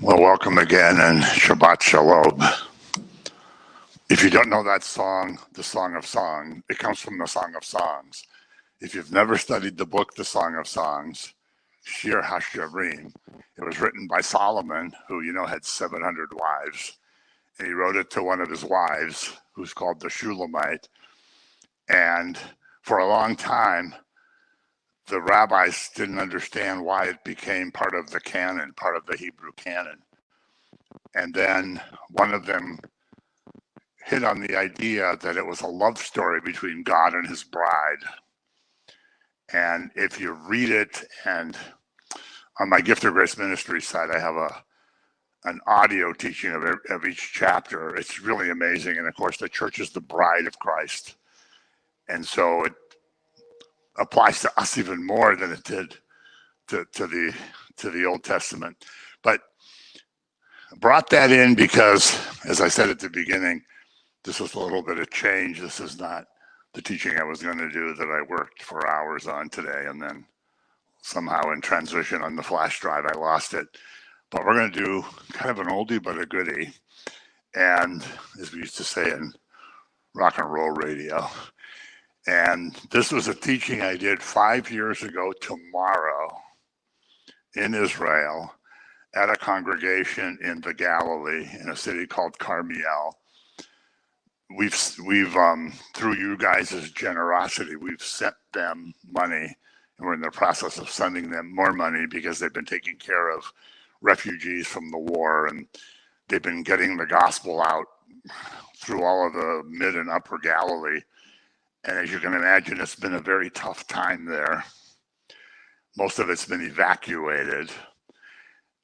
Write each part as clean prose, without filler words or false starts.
Well, welcome again and Shabbat Shalom. If you don't know that song, the Song of Songs, it comes from the Song of Songs. If you've never studied the book, The Song of Songs, Shir HaShirim, it was written by Solomon, who, had 700 wives. And he wrote it to one of his wives, who's called the Shulamite. And for a long time, the rabbis didn't understand why it became part of the canon, part of the Hebrew canon. And then one of them hit on the idea that it was a love story between God and his bride. And if you read it, and on my Gift of Grace Ministry site, I have an audio teaching of each chapter. It's really amazing. And of course, the church is the bride of Christ. And so it applies to us even more than it did to the Old Testament. But I brought that in because, as I said at the beginning, this was a little bit of change. This is not the teaching I was going to do that I worked for hours on today, and then somehow in transition on the flash drive, I lost it. But we're going to do kind of an oldie but a goodie. And as we used to say in rock and roll radio. And this was a teaching I did 5 years ago tomorrow in Israel at a congregation in the Galilee in a city called Carmiel. We've through you guys' generosity, we've sent them money, and we're in the process of sending them more money because they've been taking care of refugees from the war, and they've been getting the gospel out through all of the mid and upper Galilee. And as you can imagine, it's been a very tough time there. Most of it's been evacuated.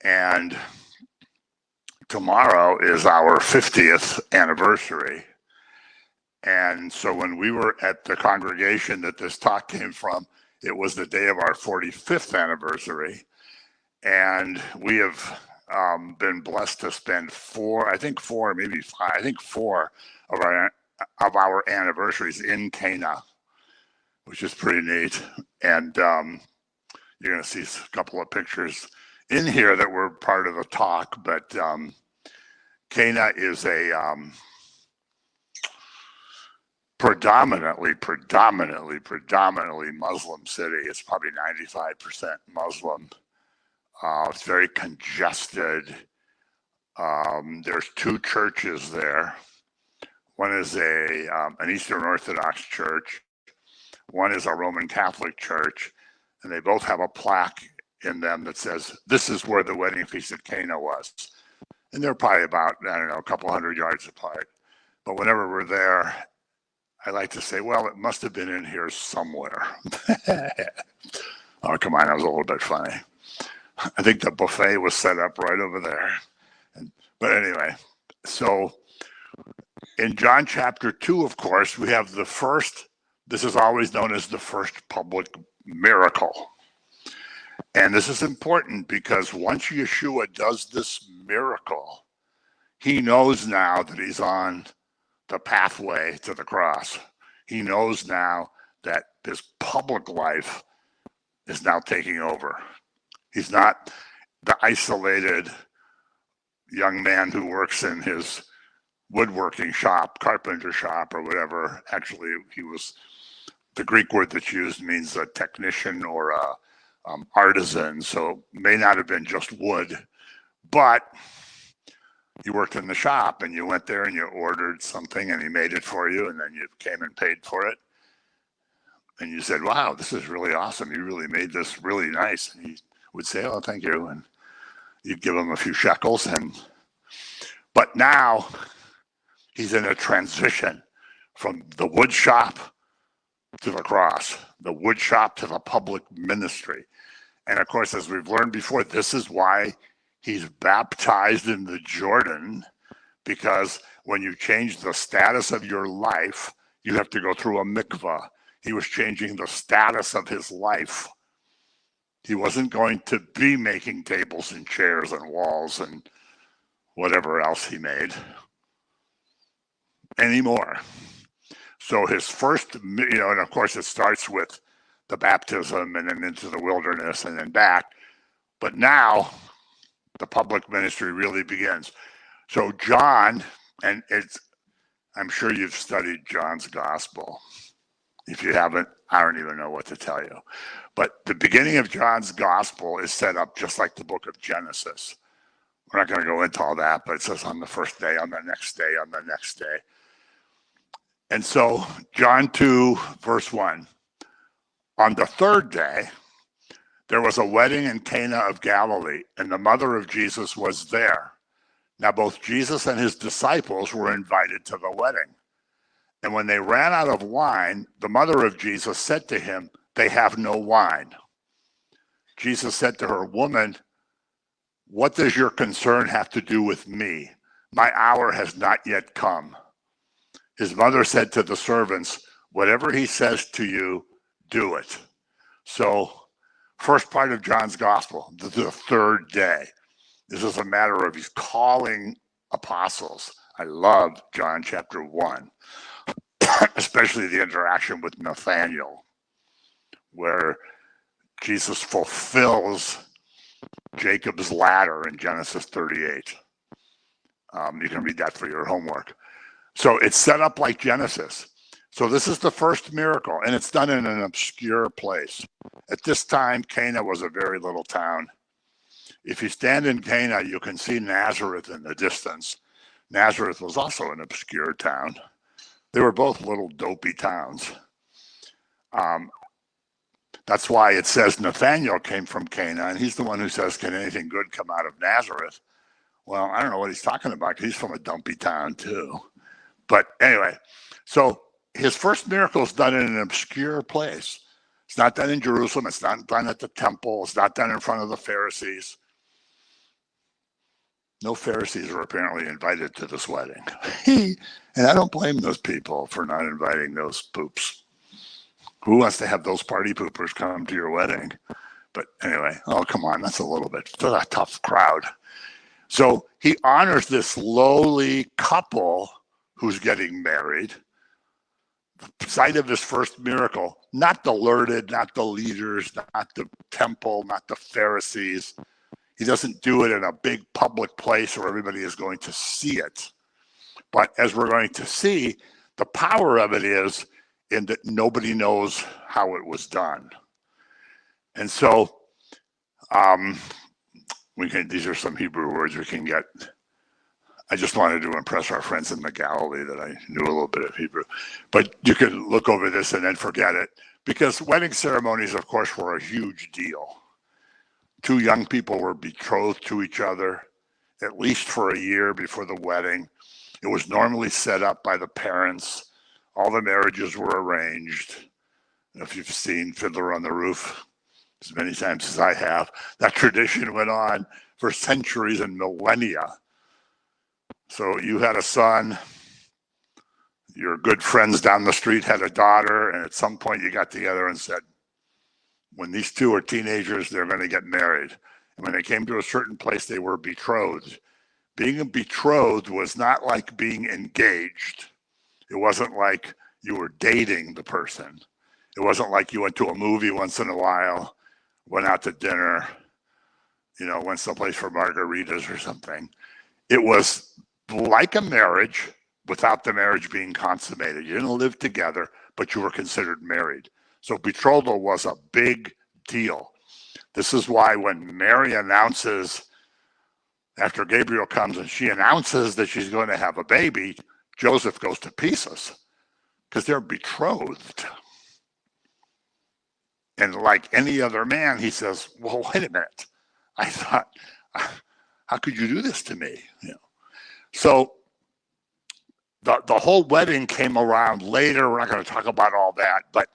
And tomorrow is our 50th anniversary. And so when we were at the congregation that this talk came from, it was the day of our 45th anniversary. And we have been blessed to spend four of our anniversaries in Cana, which is pretty neat. And you're going to see a couple of pictures in here that were part of the talk. But Cana is a predominantly Muslim city. It's probably 95% Muslim. It's very congested. There's two churches there. One is an Eastern Orthodox church. One is a Roman Catholic church. And they both have a plaque in them that says, "This is where the wedding feast at Cana was." And they're probably about, a couple hundred yards apart. But whenever we're there, I like to say, well, it must have been in here somewhere. Oh, come on, that was a little bit funny. I think the buffet was set up right over there. But anyway, so in John chapter 2, of course, we have the first, this is always known as the first public miracle. And this is important because once Yeshua does this miracle, he knows now that he's on the pathway to the cross. He knows now that this public life is now taking over. He's not the isolated young man who works in his woodworking shop, carpenter shop, or whatever. Actually, he was, the Greek word that's used means a technician or a artisan, so may not have been just wood, but you worked in the shop and you went there and you ordered something and he made it for you, and then you came and paid for it. And you said, "Wow, this is really awesome. You really made this really nice." And he would say, "Oh, thank you." And you'd give him a few shekels. But now he's in a transition from the wood shop to the cross, the wood shop to the public ministry. And of course, as we've learned before, this is why he's baptized in the Jordan, because when you change the status of your life, you have to go through a mikvah. He was changing the status of his life. He wasn't going to be making tables and chairs and walls and whatever else he made anymore. So his first, and of course it starts with the baptism and then into the wilderness and then back. But now the public ministry really begins. So John, and I'm sure you've studied John's gospel. If you haven't, I don't even know what to tell you. But the beginning of John's gospel is set up just like the book of Genesis. We're not going to go into all that, but it says on the first day, on the next day, on the next day. And so John 2, verse 1. On the third day, there was a wedding in Cana of Galilee, and the mother of Jesus was there. Now both Jesus and his disciples were invited to the wedding. And when they ran out of wine, the mother of Jesus said to him, "They have no wine." Jesus said to her, "Woman, what does your concern have to do with me? My hour has not yet come." His mother said to the servants, "Whatever he says to you, do it." So, first part of John's gospel, the third day. This is a matter of he's calling apostles. I love John chapter 1, especially the interaction with Nathanael, where Jesus fulfills Jacob's ladder in Genesis 38. You can read that for your homework. So it's set up like Genesis. So this is the first miracle, and it's done in an obscure place. At this time, Cana was a very little town. If you stand in Cana, you can see Nazareth in the distance. Nazareth was also an obscure town. They were both little dopey towns. That's why it says Nathanael came from Cana, and he's the one who says, "Can anything good come out of Nazareth?" Well, I don't know what he's talking about, because he's from a dumpy town too. But anyway, so his first miracle is done in an obscure place. It's not done in Jerusalem. It's not done at the temple. It's not done in front of the Pharisees. No Pharisees were apparently invited to this wedding. And I don't blame those people for not inviting those poops. Who wants to have those party poopers come to your wedding? But anyway, oh, come on. That's a little bit, that's a tough crowd. So he honors this lowly couple who's getting married. The site of his first miracle, not the learned, not the leaders, not the temple, not the Pharisees. He doesn't do it in a big public place where everybody is going to see it. But as we're going to see, the power of it is in that nobody knows how it was done. And so these are some Hebrew words we can get. I just wanted to impress our friends in the Galilee that I knew a little bit of Hebrew. But you could look over this and then forget it, because wedding ceremonies, of course, were a huge deal. Two young people were betrothed to each other, at least for a year before the wedding. It was normally set up by the parents. All the marriages were arranged. If you've seen Fiddler on the Roof as many times as I have, that tradition went on for centuries and millennia. So you had a son, your good friends down the street had a daughter, and at some point you got together and said, when these two are teenagers, they're going to get married. And when they came to a certain place, they were betrothed. Being betrothed was not like being engaged. It wasn't like you were dating the person. It wasn't like you went to a movie once in a while, went out to dinner, went someplace for margaritas or something. It was like a marriage without the marriage being consummated. You didn't live together, but you were considered married. So betrothal was a big deal. This is why when Mary announces, after Gabriel comes and she announces that she's going to have a baby, Joseph goes to pieces, because they're betrothed. And like any other man, he says, well, wait a minute. I thought, how could you do this to me? So the whole wedding came around later. We're not going to talk about all that, but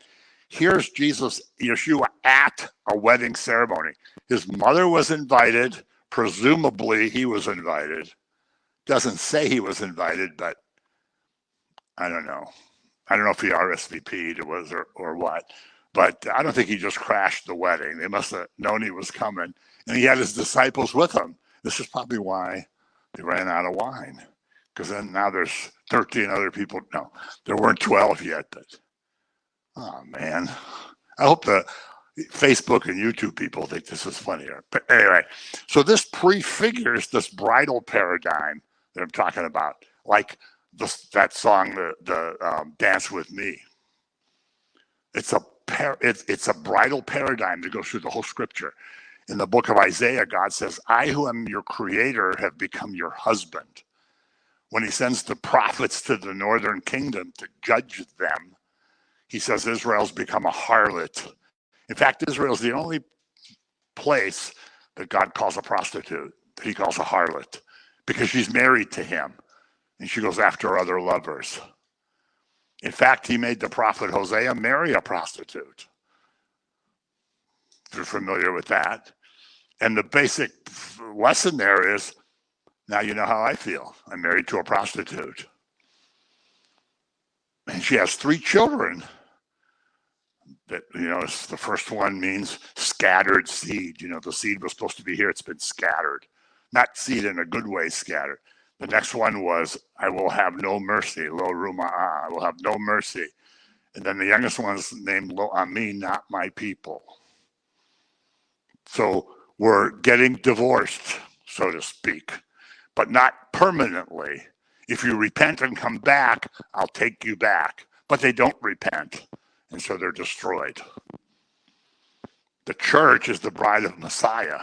here's Yeshua at a wedding ceremony. His mother was invited. Presumably he was invited. Doesn't say he was invited, but I don't know. I don't know if he RSVP'd or what, but I don't think he just crashed the wedding. They must have known he was coming, and he had his disciples with him. This is probably why they ran out of wine, because then now there's 13 other people. No, there weren't 12 yet, but oh man, I hope Facebook and YouTube people think this is funnier. But anyway, so this prefigures this bridal paradigm that I'm talking about, like that song, the Dance With Me. It's a bridal paradigm that goes through the whole scripture. In the book of Isaiah, God says, I who am your creator have become your husband. When he sends the prophets to the northern kingdom to judge them, he says Israel's become a harlot. In fact, Israel is the only place that God calls a prostitute, that he calls a harlot, because she's married to him and she goes after other lovers. In fact, he made the prophet Hosea marry a prostitute. If you're familiar with that. And the basic lesson there is, now you know how I feel. I'm married to a prostitute. And she has 3 children. That, the first one means scattered seed. The seed was supposed to be here. It's been scattered. Not seed in a good way, scattered. The next one was, I will have no mercy. Lo ruma'ah. I will have no mercy. And then the youngest one is named Lo Ami, not my people. So we're getting divorced, so to speak, but not permanently. If you repent and come back, I'll take you back. But they don't repent. And so they're destroyed. The church is the bride of Messiah.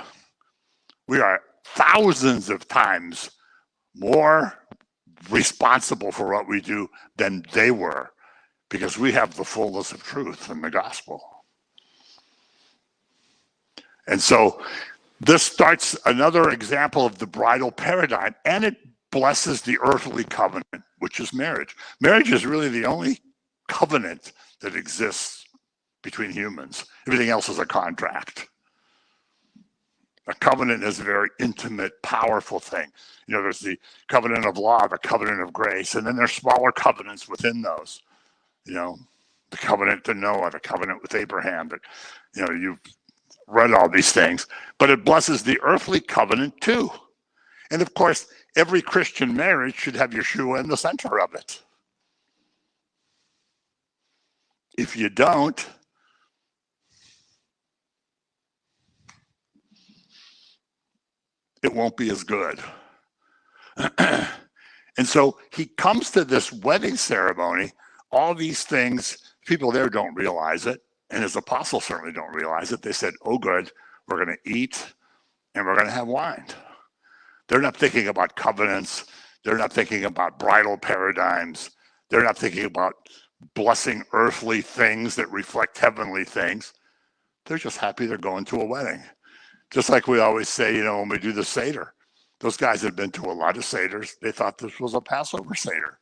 We are thousands of times more responsible for what we do than they were, because we have the fullness of truth in the gospel. And so this starts another example of the bridal paradigm, and it blesses the earthly covenant, which is marriage. Marriage is really the only covenant that exists between humans. Everything else is a contract. A covenant is a very intimate, powerful thing. There's the covenant of law, the covenant of grace, and then there's smaller covenants within those. The covenant to Noah, the covenant with Abraham. But you've read all these things, but it blesses the earthly covenant too. And of course, every Christian marriage should have Yeshua in the center of it. If you don't, it won't be as good. And so he comes to this wedding ceremony. All these things, people there don't realize it, and his apostles certainly don't realize it. They said, oh good, we're going to eat and we're going to have wine. They're not thinking about covenants. They're not thinking about bridal paradigms. They're not thinking about blessing earthly things that reflect heavenly things. They're just happy they're going to a wedding. Just like we always say, when we do the Seder. Those guys had been to a lot of Seders. They thought this was a Passover Seder.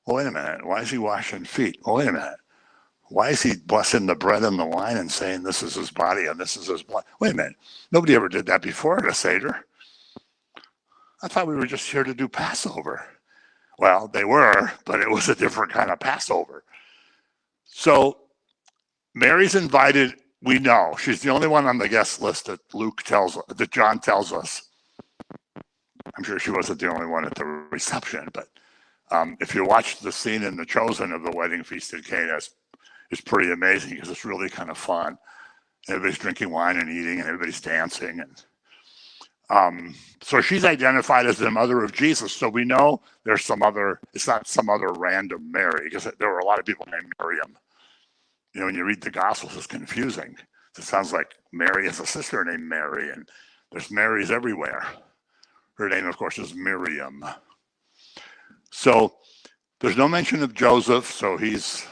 Oh, wait a minute. Why is he washing feet? Oh, wait a minute. Why is he blessing the bread and the wine and saying this is his body and this is his blood? Wait a minute. Nobody ever did that before at a Seder. I thought we were just here to do Passover. Well, they were, but it was a different kind of Passover. So Mary's invited. We know she's the only one on the guest list that that John tells us. I'm sure she wasn't the only one at the reception, but if you watch the scene in The Chosen of the wedding feast at Cana, it's pretty amazing because it's really kind of fun. Everybody's drinking wine and eating, and everybody's dancing, and so she's identified as the mother of Jesus. So we know there's some other. It's not some other random Mary, because there were a lot of people named Miriam. When you read the Gospels, it's confusing. It sounds like Mary has a sister named Mary, and there's Marys everywhere. Her name, of course, is Miriam. So there's no mention of Joseph, so he's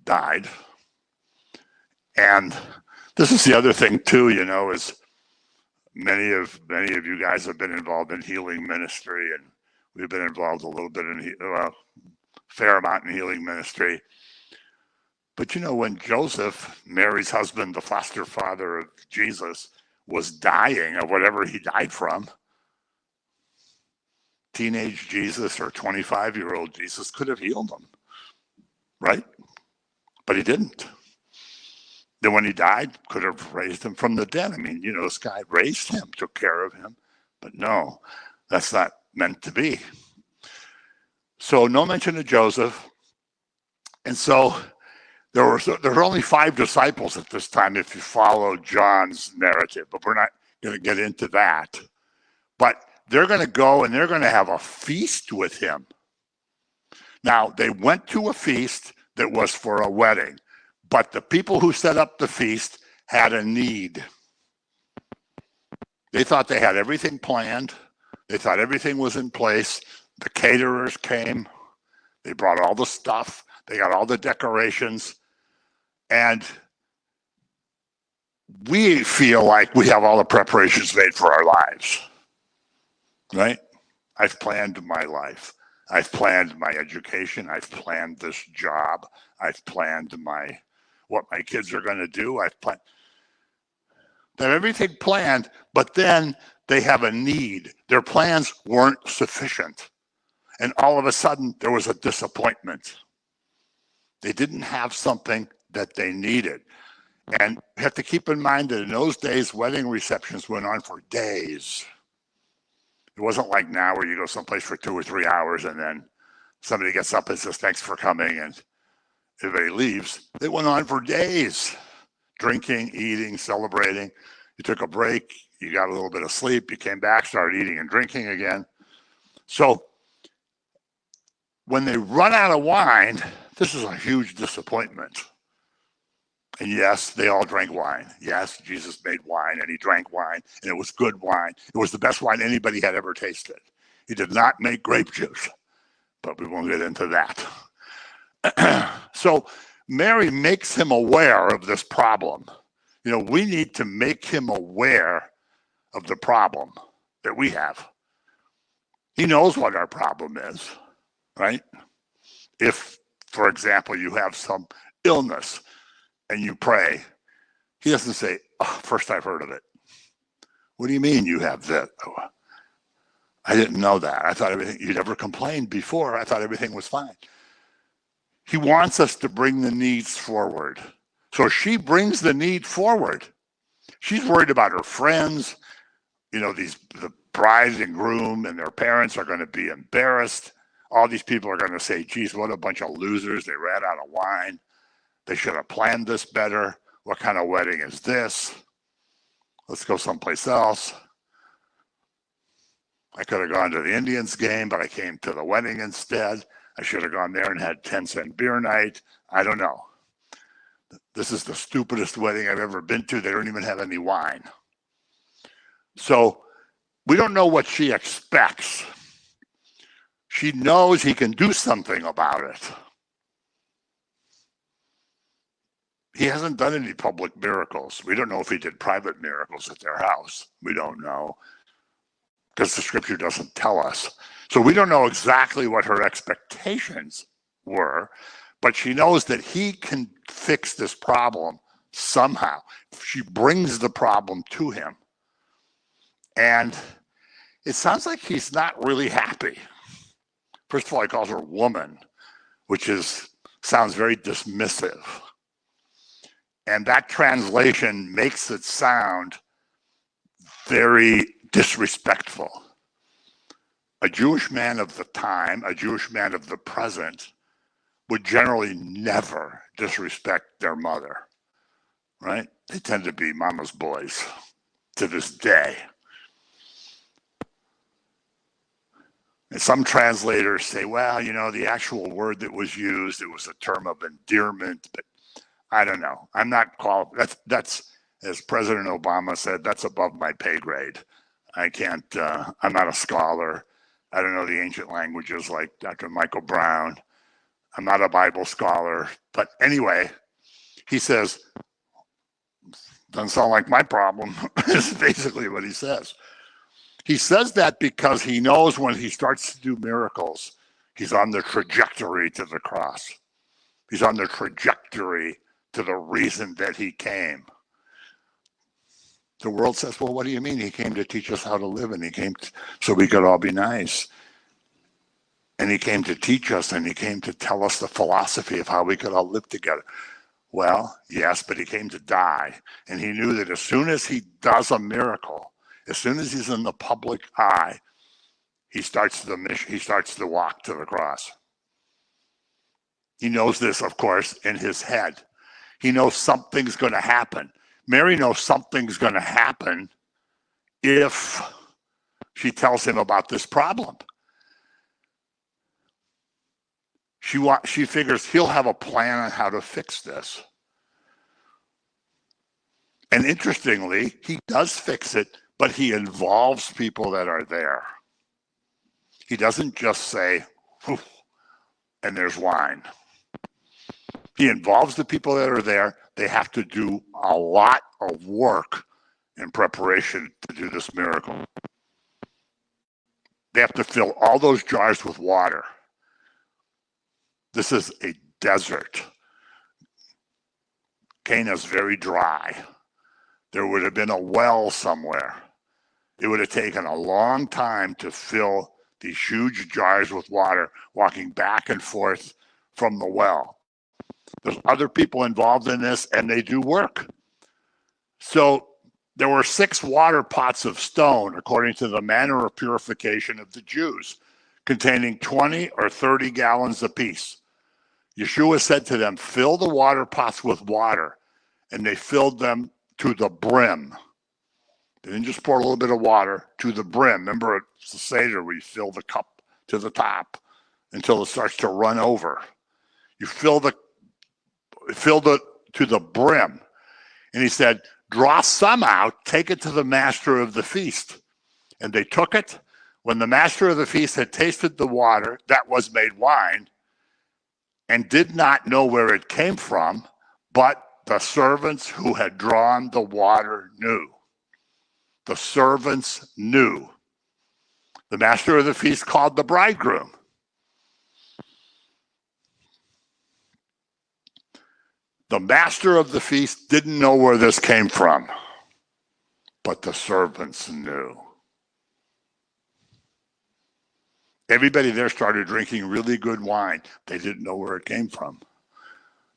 died. And this is the other thing too, is many of you guys have been involved in healing ministry, and we've been involved a little bit in fair amount in healing ministry. But when Joseph, Mary's husband, the foster father of Jesus, was dying of whatever he died from, teenage Jesus or 25-year-old Jesus could have healed him, right? But he didn't. Then when he died, could have raised him from the dead. This guy raised him, took care of him. But no, that's not meant to be. So no mention of Joseph. And so there were only 5 disciples at this time if you follow John's narrative, but we're not going to get into that. But they're going to go and they're going to have a feast with him. Now, they went to a feast that was for a wedding, but the people who set up the feast had a need. They thought they had everything planned. They thought everything was in place. The caterers came. They brought all the stuff. They got all the decorations. And we feel like we have all the preparations made for our lives, right? I've planned my life. I've planned my education. I've planned this job. I've planned what my kids are going to do. They have everything planned, but then they have a need. Their plans weren't sufficient. And all of a sudden, there was a disappointment. They didn't have something that they needed. And you have to keep in mind that in those days, wedding receptions went on for days. It wasn't like now where you go someplace for 2 or 3 hours and then somebody gets up and says, thanks for coming, and everybody leaves. It went on for days. Drinking, eating, celebrating. You took a break, you got a little bit of sleep, you came back, started eating and drinking again. So when they run out of wine, this is a huge disappointment. And yes, they all drank wine. Yes, Jesus made wine and he drank wine and it was good wine. It was the best wine anybody had ever tasted. He did not make grape juice, but we won't get into that. So Mary makes him aware of this problem. You know, we need to make him aware of the problem that we have. He knows what our problem is, right? If, for example, you have some illness and you pray, he doesn't say, oh, first I've heard of it. What do you mean you have that? Oh, I didn't know that. I thought you never complained before. I thought everything was fine. He wants us to bring the needs forward. So she brings the need forward. She's worried about her friends. You know, the bride and groom and their parents are going to be embarrassed. All these people are going to say, geez, what a bunch of losers. They ran out of wine. They should have planned this better. What kind of wedding is this? Let's go someplace else. I could have gone to the Indians game, but I came to the wedding instead. I should have gone there and had 10-cent beer night. I don't know. This is the stupidest wedding I've ever been to. They don't even have any wine. So we don't know what she expects. She knows he can do something about it. He hasn't done any public miracles. We don't know if he did private miracles at their house. We don't know because the scripture doesn't tell us. So we don't know exactly what her expectations were, but she knows that he can fix this problem somehow. She brings the problem to him. And it sounds like he's not really happy. First of all, he calls her woman, which sounds very dismissive. And that translation makes it sound very disrespectful. A Jewish man of the time, a Jewish man of the present, would generally never disrespect their mother, right? They tend to be mama's boys to this day. And some translators say, well, you know, the actual word that was used, it was a term of endearment, but I don't know. I'm not qualified. That's, as President Obama said, that's above my pay grade. I can't, I'm not a scholar. I don't know the ancient languages like Dr. Michael Brown. I'm not a Bible scholar. But anyway, he says, doesn't sound like my problem, is basically what he says. He says that because he knows when he starts to do miracles, he's on the trajectory to the cross. He's on the trajectory to the reason that he came. The world says, well, what do you mean? He came to teach us how to live, and he came so we could all be nice. And he came to teach us, and he came to tell us the philosophy of how we could all live together. Well, yes, but he came to die. And he knew that as soon as he does a miracle, as soon as he's in the public eye, he starts the mission, he starts the walk to the cross. He knows this, of course, in his head. He knows something's going to happen. Mary knows something's going to happen if she tells him about this problem. She figures he'll have a plan on how to fix this. And interestingly, he does fix it, but he involves people that are there. He doesn't just say, and there's wine. He involves the people that are there. They have to do a lot of work in preparation to do this miracle. They have to fill all those jars with water. This is a desert. Cana is very dry. There would have been a well somewhere. It would have taken a long time to fill these huge jars with water, walking back and forth from the well. There's other people involved in this, and they do work. So there were 6 water pots of stone, according to the manner of purification of the Jews, containing 20 or 30 gallons apiece. Yeshua said to them, fill the water pots with water, and they filled them to the brim. They didn't just pour a little bit of water, to the brim. Remember, it's the Seder where you fill the cup to the top until it starts to run over. You fill it to the brim. And he said, draw some out, take it to the master of the feast. And they took it. When the master of the feast had tasted the water that was made wine, and did not know where it came from, but the servants who had drawn the water knew. The servants knew. The master of the feast called the bridegroom. The master of the feast didn't know where this came from, but the servants knew. Everybody there started drinking really good wine. They didn't know where it came from.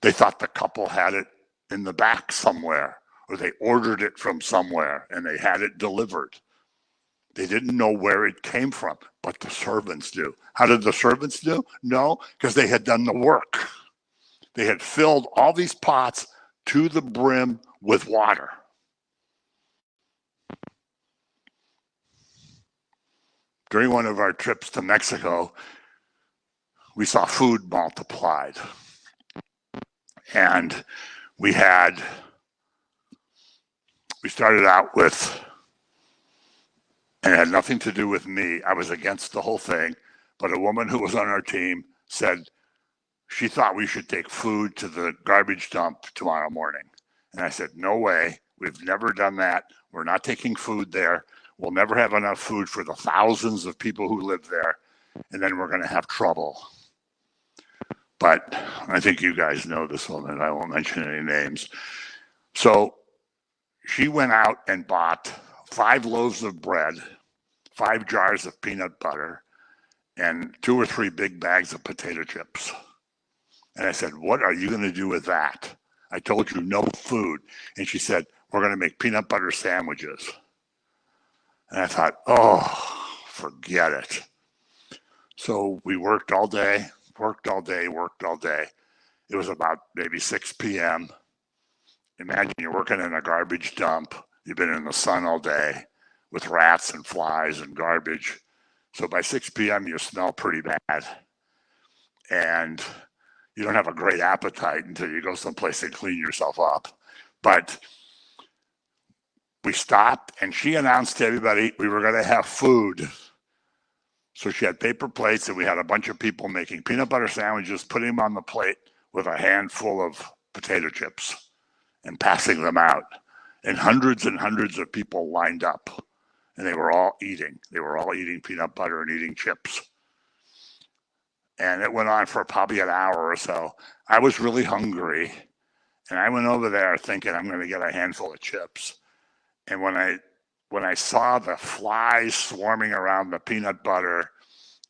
They thought the couple had it in the back somewhere, or they ordered it from somewhere and they had it delivered. They didn't know where it came from, but the servants knew. How did the servants know? No, because they had done the work. They had filled all these pots to the brim with water. During one of our trips to Mexico, we saw food multiplied. And we started out with, and it had nothing to do with me. I was against the whole thing, but a woman who was on our team said she thought we should take food to the garbage dump tomorrow morning. And I said, no way. We've never done that. We're not taking food there. We'll never have enough food for the thousands of people who live there. And then we're going to have trouble. But I think you guys know this woman. I won't mention any names. So she went out and bought 5 loaves of bread, 5 jars of peanut butter, and 2 or 3 big bags of potato chips. And I said, what are you going to do with that? I told you no food. And she said, we're going to make peanut butter sandwiches. And I thought, oh, forget it. So we worked all day. It was about maybe 6 p.m. Imagine you're working in a garbage dump. You've been in the sun all day with rats and flies and garbage. So by 6 p.m., you smell pretty bad. And you don't have a great appetite until you go someplace and clean yourself up. But we stopped, and she announced to everybody we were going to have food. So she had paper plates, and we had a bunch of people making peanut butter sandwiches, putting them on the plate with a handful of potato chips and passing them out. And hundreds of people lined up, and they were all eating. They were all eating peanut butter and eating chips. And it went on for probably an hour or so. I was really hungry, and I went over there thinking I'm going to get a handful of chips. And when I saw the flies swarming around the peanut butter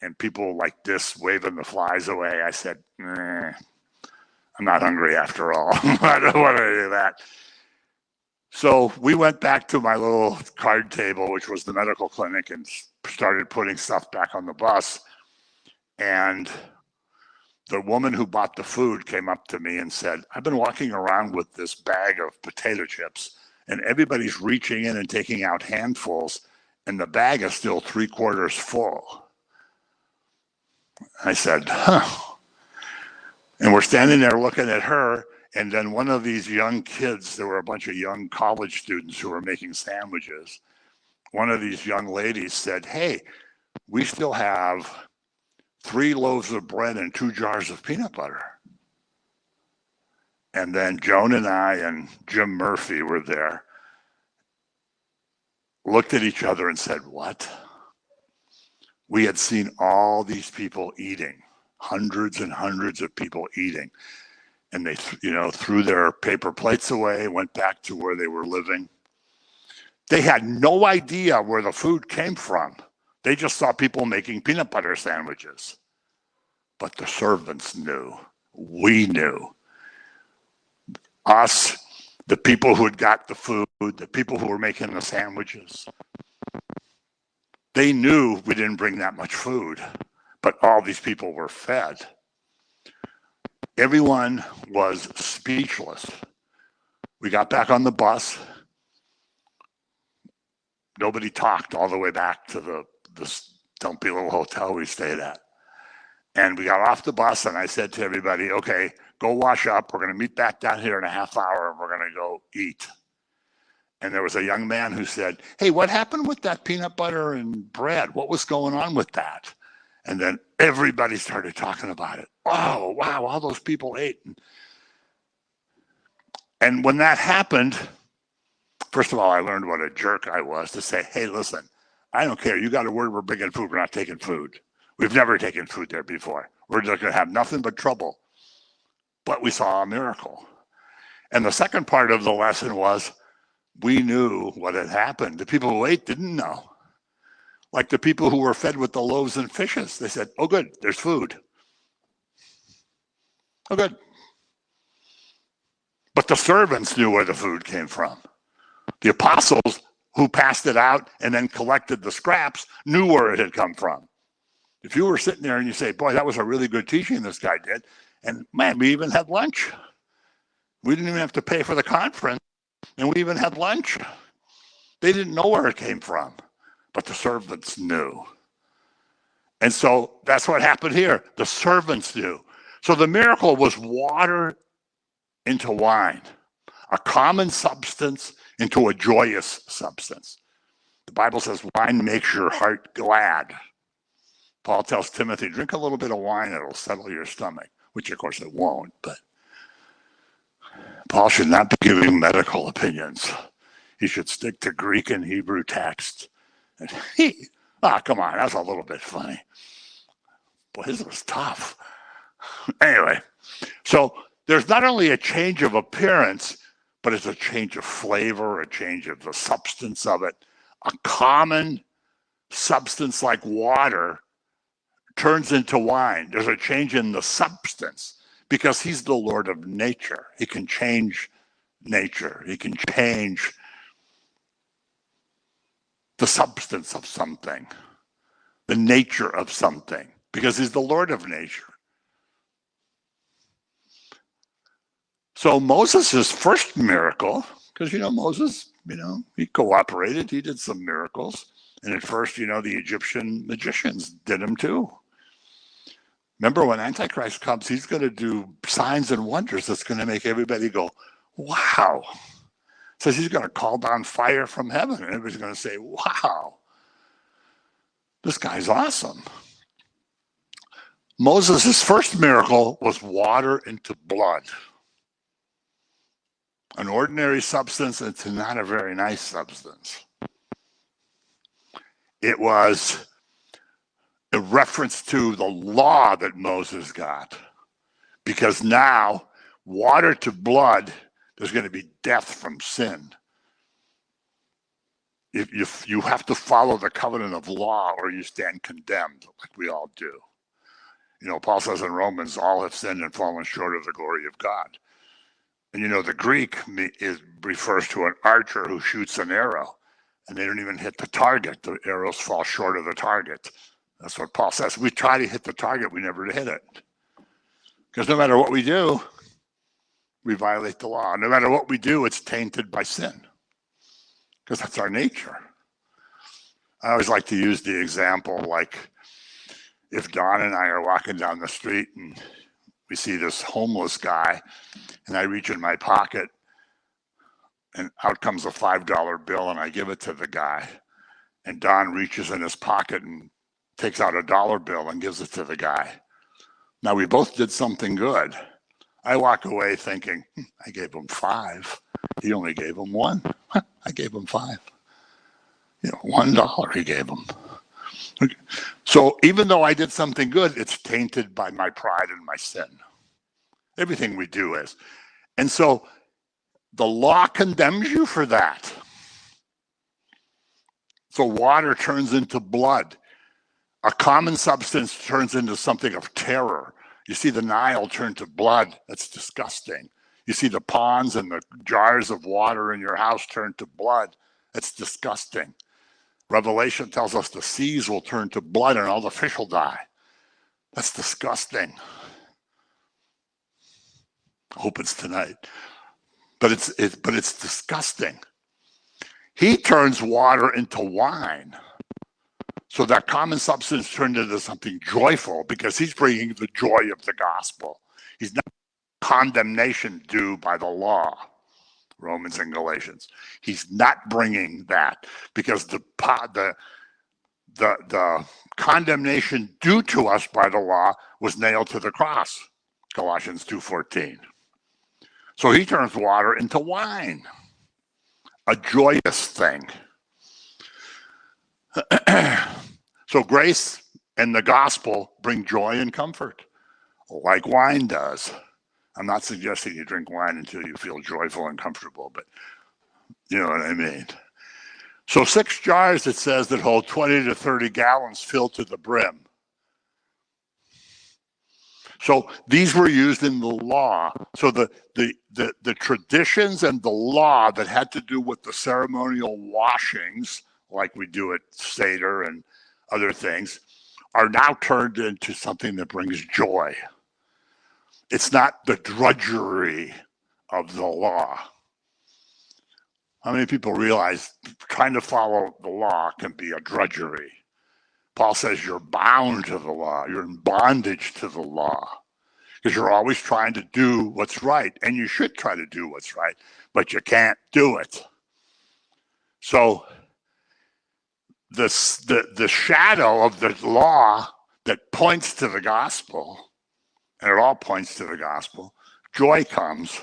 and people like this waving the flies away, I said, I'm not hungry after all. I don't want to do that. So we went back to my little card table, which was the medical clinic, and started putting stuff back on the bus. And the woman who bought the food came up to me and said, I've been walking around with this bag of potato chips and everybody's reaching in and taking out handfuls and the bag is still 3/4 full. I said, huh. And we're standing there looking at her. And then one of these young kids, there were a bunch of young college students who were making sandwiches. One of these young ladies said, hey, we still have 3 loaves of bread and 2 jars of peanut butter. And then Joan and I and Jim Murphy were there, looked at each other and said, what? We had seen all these people eating, hundreds and hundreds of people eating. And they, threw their paper plates away, went back to where they were living. They had no idea where the food came from. They just saw people making peanut butter sandwiches. But the servants knew. We knew. Us, the people who had got the food, the people who were making the sandwiches, they knew we didn't bring that much food, but all these people were fed. Everyone was speechless. We got back on the bus. Nobody talked all the way back to this dumpy little hotel we stayed at. And we got off the bus and I said to everybody, okay, go wash up. We're going to meet back down here in a half hour and we're going to go eat. And there was a young man who said, hey, what happened with that peanut butter and bread? What was going on with that? And then everybody started talking about it. Oh, wow, all those people ate. And when that happened, first of all, I learned what a jerk I was to say, hey, listen, I don't care. You got a word, we're bringing food. We're not taking food. We've never taken food there before. We're just going to have nothing but trouble. But we saw a miracle. And the second part of the lesson was we knew what had happened. The people who ate didn't know. Like the people who were fed with the loaves and fishes. They said, oh, good, there's food. Oh, good. But the servants knew where the food came from. The apostles who passed it out and then collected the scraps knew where it had come from. If you were sitting there and you say, boy, that was a really good teaching this guy did. And man, we even had lunch. We didn't even have to pay for the conference. And we even had lunch. They didn't know where it came from, but the servants knew. And so that's what happened here. The servants knew. So the miracle was water into wine, a common substance into a joyous substance. The Bible says wine makes your heart glad. Paul tells Timothy, drink a little bit of wine, it'll settle your stomach, which of course it won't, but Paul should not be giving medical opinions. He should stick to Greek and Hebrew text. Come on, that's a little bit funny. Boy, this was tough. Anyway, so there's not only a change of appearance, but it's a change of flavor, a change of the substance of it. A common substance like water turns into wine. There's a change in the substance because he's the Lord of nature. He can change nature. He can change the substance of something, the nature of something, because he's the Lord of nature. So Moses' first miracle, because, Moses, he cooperated, he did some miracles. And at first, the Egyptian magicians did them too. Remember, when Antichrist comes, he's going to do signs and wonders that's going to make everybody go, wow. Says he's going to call down fire from heaven, and everybody's going to say, wow, this guy's awesome. Moses' first miracle was water into blood. An ordinary substance, it's not a very nice substance. It was a reference to the law that Moses got. Because now, water to blood, there's going to be death from sin. If you have to follow the covenant of law or you stand condemned, like we all do. Paul says in Romans, all have sinned and fallen short of the glory of God. And the Greek refers to an archer who shoots an arrow, and they don't even hit the target. The arrows fall short of the target. That's what Paul says. We try to hit the target, we never hit it. Because no matter what we do, we violate the law. No matter what we do, it's tainted by sin. Because that's our nature. I always like to use the example, like if Don and I are walking down the street and we see this homeless guy, and I reach in my pocket, and out comes a $5 bill, and I give it to the guy. And Don reaches in his pocket and takes out a $1 bill and gives it to the guy. Now, we both did something good. I walk away thinking, I gave him 5. He only gave him 1. I gave him 5. $1 he gave him. So even though I did something good, it's tainted by my pride and my sin. Everything we do is. And so the law condemns you for that. So water turns into blood. A common substance turns into something of terror. You see the Nile turn to blood. That's disgusting. You see the ponds and the jars of water in your house turn to blood. That's disgusting. Revelation tells us the seas will turn to blood and all the fish will die. That's disgusting. I hope it's tonight. But it's disgusting. He turns water into wine. So that common substance turned into something joyful because he's bringing the joy of the gospel. He's not condemnation due by the law, Romans and Galatians. He's not bringing that because the condemnation due to us by the law was nailed to the cross, Colossians 2:14. So he turns water into wine, a joyous thing. So grace and the gospel bring joy and comfort, like wine does. I'm not suggesting you drink wine until you feel joyful and comfortable, but you know what I mean. So 6 jars, it says, that hold 20 to 30 gallons filled to the brim. So these were used in the law. So the traditions and the law that had to do with the ceremonial washings, like we do at Seder and other things, are now turned into something that brings joy. It's not the drudgery of the law. How many people realize trying to follow the law can be a drudgery? Paul says you're bound to the law. You're in bondage to the law because you're always trying to do what's right. And you should try to do what's right, but you can't do it. So the shadow of the law that points to the gospel, and it all points to the gospel, joy comes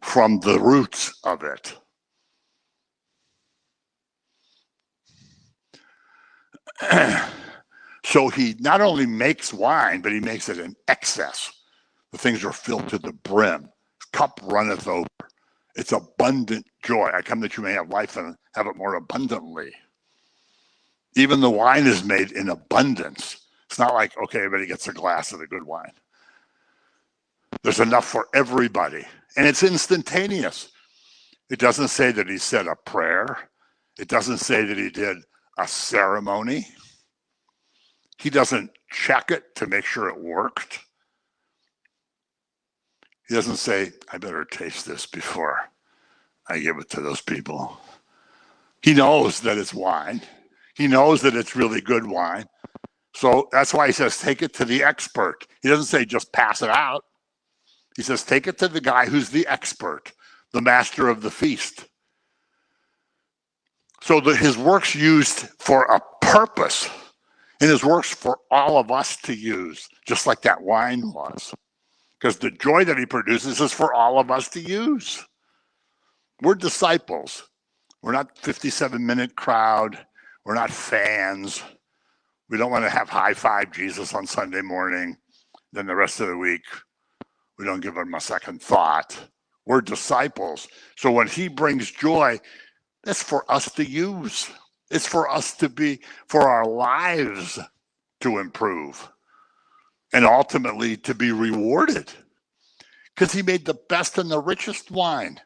from the roots of it. So he not only makes wine, but he makes it in excess. The things are filled to the brim. His cup runneth over. It's abundant joy. I come that you may have life and have it more abundantly. Even the wine is made in abundance. It's not like, okay, everybody gets a glass of the good wine. There's enough for everybody. And it's instantaneous. It doesn't say that he said a prayer. It doesn't say that he did a ceremony. He doesn't check it to make sure it worked. He doesn't say, I better taste this before I give it to those people. He knows that it's wine. He knows that it's really good wine. So that's why he says, take it to the expert. He doesn't say just pass it out. He says, take it to the guy who's the expert, the master of the feast. So his work's used for a purpose, and his work's for all of us to use, just like that wine was. Because the joy that he produces is for all of us to use. We're disciples. We're not 57-minute crowd. We're not fans. We don't want to have high-five Jesus on Sunday morning. Then the rest of the week, we don't give him a second thought. We're disciples. So when he brings joy, that's for us to use. It's for us to be, for our lives to improve and ultimately to be rewarded. Because he made the best and the richest wine.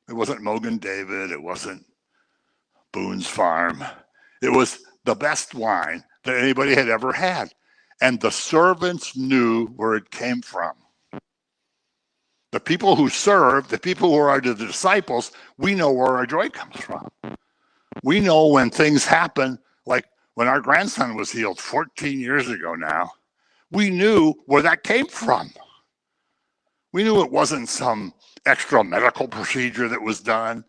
It wasn't Mogan David. It wasn't Boone's Farm. It was the best wine that anybody had ever had. and the servants knew where it came from. The people who serve, the people who are the disciples, we know where our joy comes from. We know when things happen, like when our grandson was healed 14 years ago now, we knew where that came from. We knew it wasn't some extra medical procedure that was done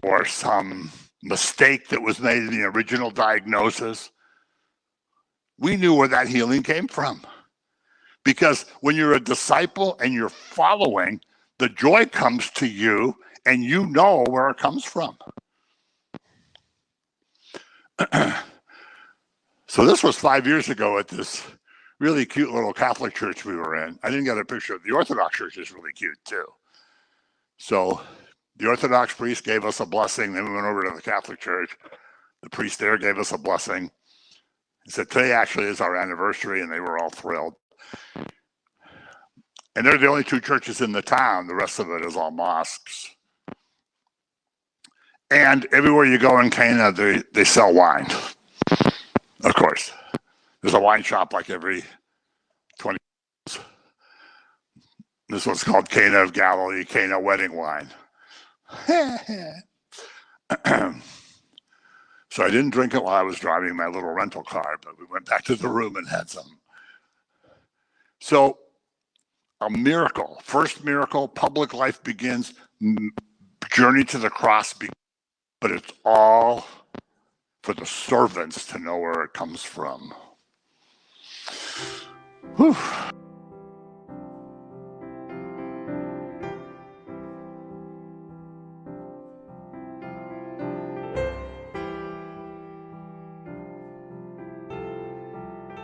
or some mistake that was made in the original diagnosis. We knew where that healing came from. Because when you're a disciple and you're following, the joy comes to you and you know where it comes from. So this was 5 years ago at this really cute little Catholic church we were in. I didn't get a picture. The Orthodox church is really cute too. So the Orthodox priest gave us a blessing. Then we went over to the Catholic church. The priest there gave us a blessing. He said, today actually is our anniversary, and they were all thrilled. And they're the only two churches in the town. The rest of it is all mosques. And everywhere you go in Cana, they sell wine. Of course. There's a wine shop like every 20 years. This one's called Cana of Galilee, Cana wedding wine. So I didn't drink it while I was driving my little rental car, but we went back to the room and had some. So a miracle, first miracle, public life begins, journey to the cross begins, but it's all for the servants to know where it comes from. Whew.